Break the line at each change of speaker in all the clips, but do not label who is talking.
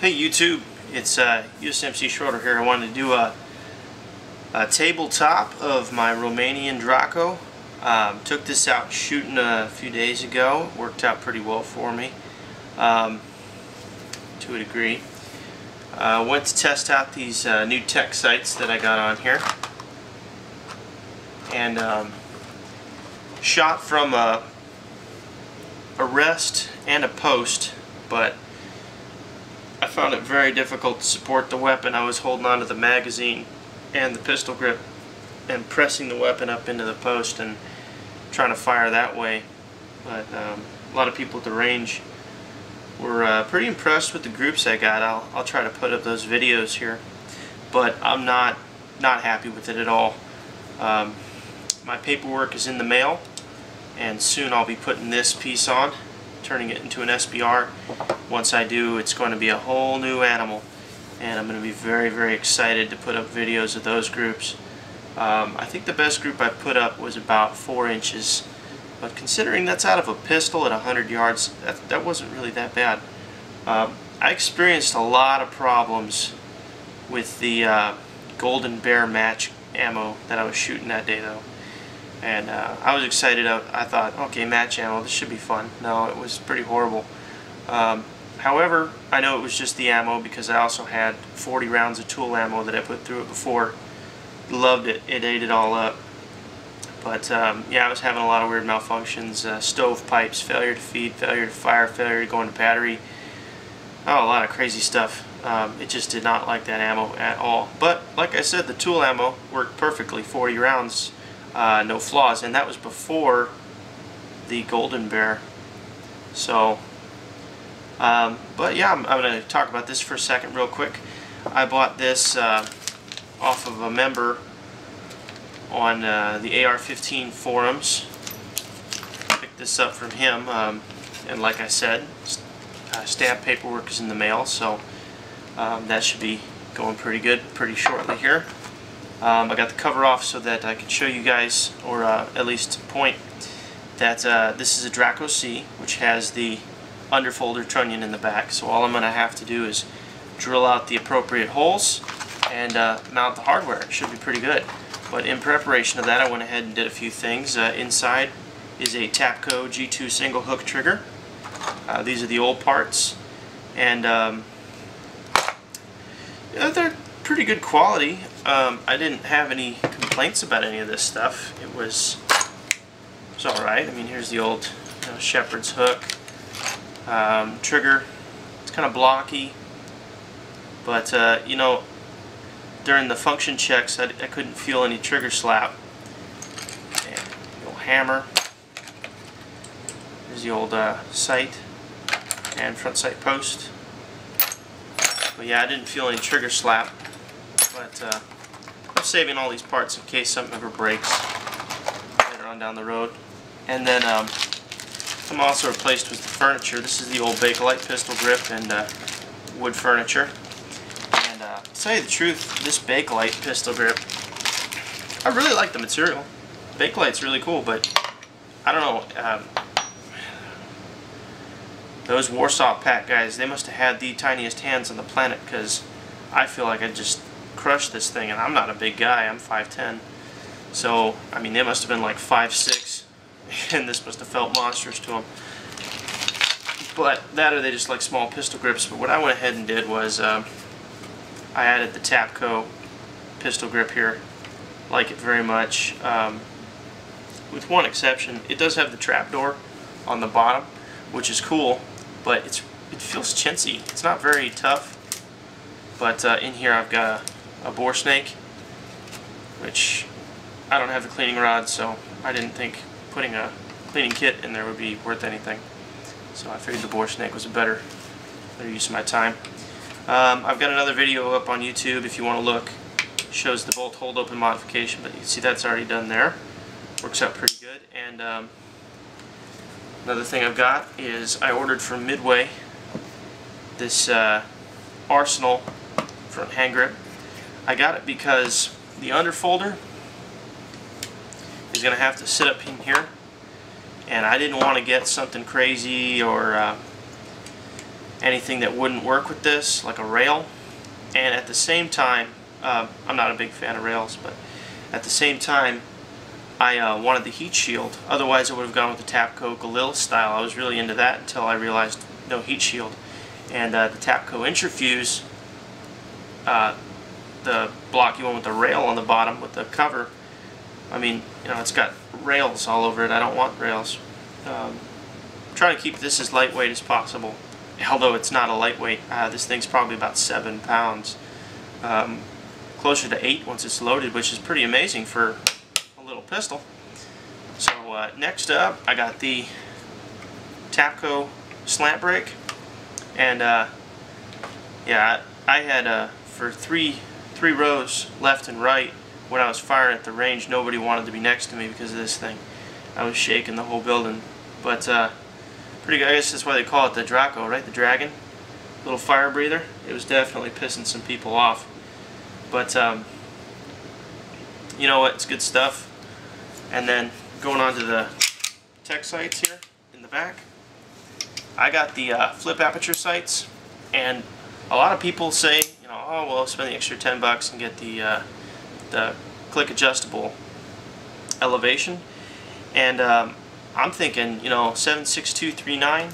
Hey YouTube, it's USMC Schroeder here. I wanted to do a tabletop of my Romanian Draco. Took this out shooting a few days ago. Worked out pretty well for me, to a degree. Went to test out these new tech sights that I got on here, and shot from a rest and a post, but I found it very difficult to support the weapon. I was holding onto the magazine and the pistol grip and pressing the weapon up into the post and trying to fire that way. But a lot of people at the range were pretty impressed with the groups I got. I'll try to put up those videos here, but I'm not happy with it at all. My paperwork is in the mail, and soon I'll be putting this piece on, turning it into an SBR. Once I do, it's going to be a whole new animal, and I'm going to be very, very excited to put up videos of those groups. I think the best group I put up was about 4 inches, but considering that's out of a pistol at 100 yards, that wasn't really that bad. I experienced a lot of problems with the Golden Bear match ammo that I was shooting that day, though. And I was excited. I thought, okay, match ammo, this should be fun. No, it was pretty horrible. However, I know it was just the ammo because I also had 40 rounds of tool ammo that I put through it before. Loved it. It ate it all up. But yeah, I was having a lot of weird malfunctions. Stovepipes, failure to feed, failure to fire, failure to go into battery. Oh, a lot of crazy stuff. It just did not like that ammo at all. But like I said, the tool ammo worked perfectly. 40 rounds. No flaws, and that was before the Golden Bear. So, but yeah, I'm going to talk about this for a second real quick. I bought this off of a member on the AR-15 forums. Picked this up from him, and like I said, stamp paperwork is in the mail, so that should be going pretty good pretty shortly here. I got the cover off so that I can show you guys, or at least point, that this is a Draco C, which has the underfolder trunnion in the back. So all I'm going to have to do is drill out the appropriate holes and mount the hardware. It should be pretty good. But in preparation of that, I went ahead and did a few things. Inside is a Tapco G2 single hook trigger. These are the old parts, and yeah, they're pretty good quality. I didn't have any complaints about any of this stuff. It was alright. I mean, here's the old shepherd's hook. Trigger, it's kind of blocky, but you know, during the function checks I couldn't feel any trigger slap. And the old hammer. Here's the old sight and front sight post. But yeah, I didn't feel any trigger slap. But I'm saving all these parts in case something ever breaks later on down the road. And then I'm also replaced with the furniture. This is the old Bakelite pistol grip and wood furniture. And to tell you the truth, this Bakelite pistol grip, I really like the material. Bakelite's really cool, but I don't know. Those Warsaw Pack guys, they must have had the tiniest hands on the planet, because I feel like I just crushed this thing, and I'm not a big guy. I'm 5'10". So, I mean, they must have been like 5'6", and this must have felt monstrous to them. But that, or they just like small pistol grips. But what I went ahead and did was I added the Tapco pistol grip here. Like it very much. With one exception, it does have the trapdoor on the bottom, which is cool, but it feels chintzy. It's not very tough. But in here I've got a bore snake, which I don't have the cleaning rod, so I didn't think putting a cleaning kit in there would be worth anything. So I figured the bore snake was a better use of my time. I've got another video up on YouTube if you want to look. It shows the bolt hold open modification, but you can see that's already done there. Works out pretty good. And another thing I've got is I ordered from Midway this Arsenal front hand grip. I got it because the underfolder is going to have to sit up in here, and I didn't want to get something crazy or anything that wouldn't work with this, like a rail. And at the same time, I'm not a big fan of rails, but at the same time, I wanted the heat shield. Otherwise, I would have gone with the Tapco Gorilla style. I was really into that until I realized no heat shield. And the Tapco Intrafuse, the blocky one with the rail on the bottom with the cover, I mean, you know, it's got rails all over it. I don't want rails. I'm trying to keep this as lightweight as possible. Although it's not a lightweight, this thing's probably about 7 pounds. Closer to 8 once it's loaded, which is pretty amazing for a little pistol. So next up, I got the Tapco slant brake. And yeah, I had for three rows left and right when I was firing at the range, nobody wanted to be next to me because of this thing. I was shaking the whole building. But pretty good. I guess that's why they call it the Draco, right? The dragon. Little fire breather. It was definitely pissing some people off. But you know what? It's good stuff. And then going on to the tech sights here in the back. I got the flip aperture sights, and a lot of people say, you know, oh well, spend the extra $10 and get the click adjustable elevation. And I'm thinking, you know, 7.6239,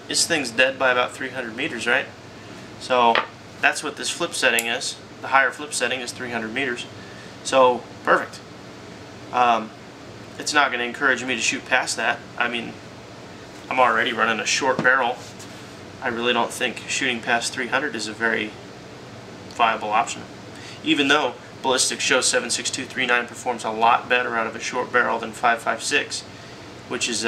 this thing's dead by about 300 meters, right? So that's what this flip setting is. The higher flip setting is 300 meters. So perfect. It's not going to encourage me to shoot past that. I mean, I'm already running a short barrel. I really don't think shooting past 300 is a very viable option. Even though ballistics show 7.6239 performs a lot better out of a short barrel than 5.56, which is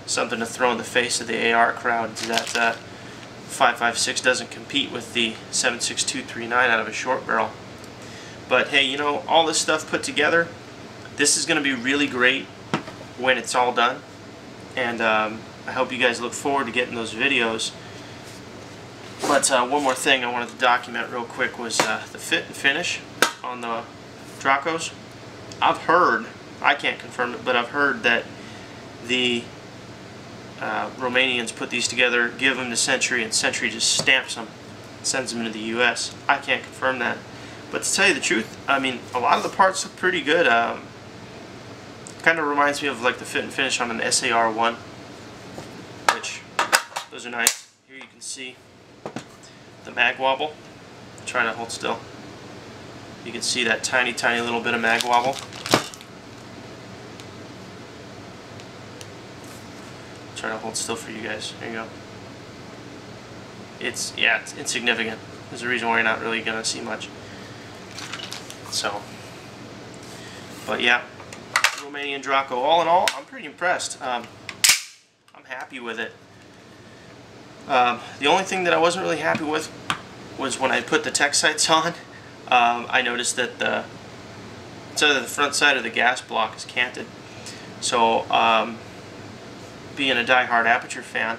something to throw in the face of the AR crowd, that 5.56 doesn't compete with the 7.6239 out of a short barrel. But hey, you know, all this stuff put together, this is going to be really great when it's all done. And I hope you guys look forward to getting those videos. But one more thing I wanted to document real quick was the fit and finish on the Dracos. I've heard, I can't confirm it, but I've heard that the Romanians put these together, give them to Century, and Century just stamps them, sends them to the US. I can't confirm that. But to tell you the truth, I mean, a lot of the parts look pretty good. Kind of reminds me of like the fit and finish on an SAR-1, which those are nice. Here you can see the mag wobble. Try to hold still. You can see that tiny little bit of mag wobble. Try to hold still for you guys. There you go. It's insignificant. There's a reason why you're not really gonna see much. So, but yeah, Romanian Draco. All in all, I'm pretty impressed. I'm happy with it. The only thing that I wasn't really happy with was when I put the tech sights on. I noticed that it's either the front side or the gas block is canted. So, being a die-hard aperture fan,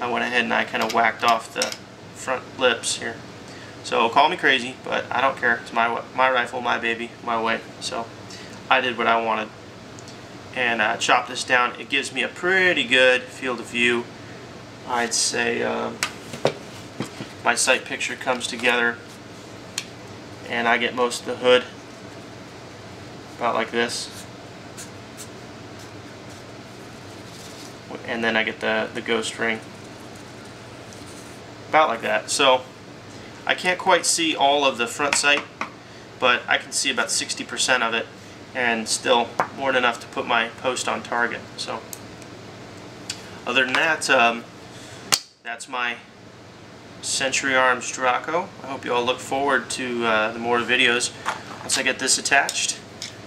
I went ahead and I kind of whacked off the front lips here. So call me crazy, but I don't care. It's my rifle, my baby, my way. So I did what I wanted and chopped this down. It gives me a pretty good field of view. I'd say my sight picture comes together and I get most of the hood about like this. And then I get the ghost ring about like that. So I can't quite see all of the front sight, but I can see about 60% of it, and still more than enough to put my post on target. So other than that, that's my Century Arms Draco. I hope you all look forward to the more videos. Once I get this attached,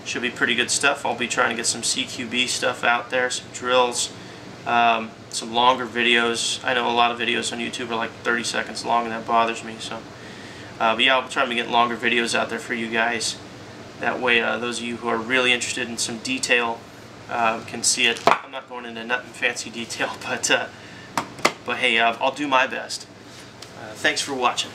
should be pretty good stuff. I'll be trying to get some CQB stuff out there, some drills, some longer videos. I know a lot of videos on YouTube are like 30 seconds long, and that bothers me. So, but yeah, I'll try to get longer videos out there for you guys. That way, those of you who are really interested in some detail can see it. I'm not going into nothing fancy detail, but hey, I'll do my best. Thanks for watching.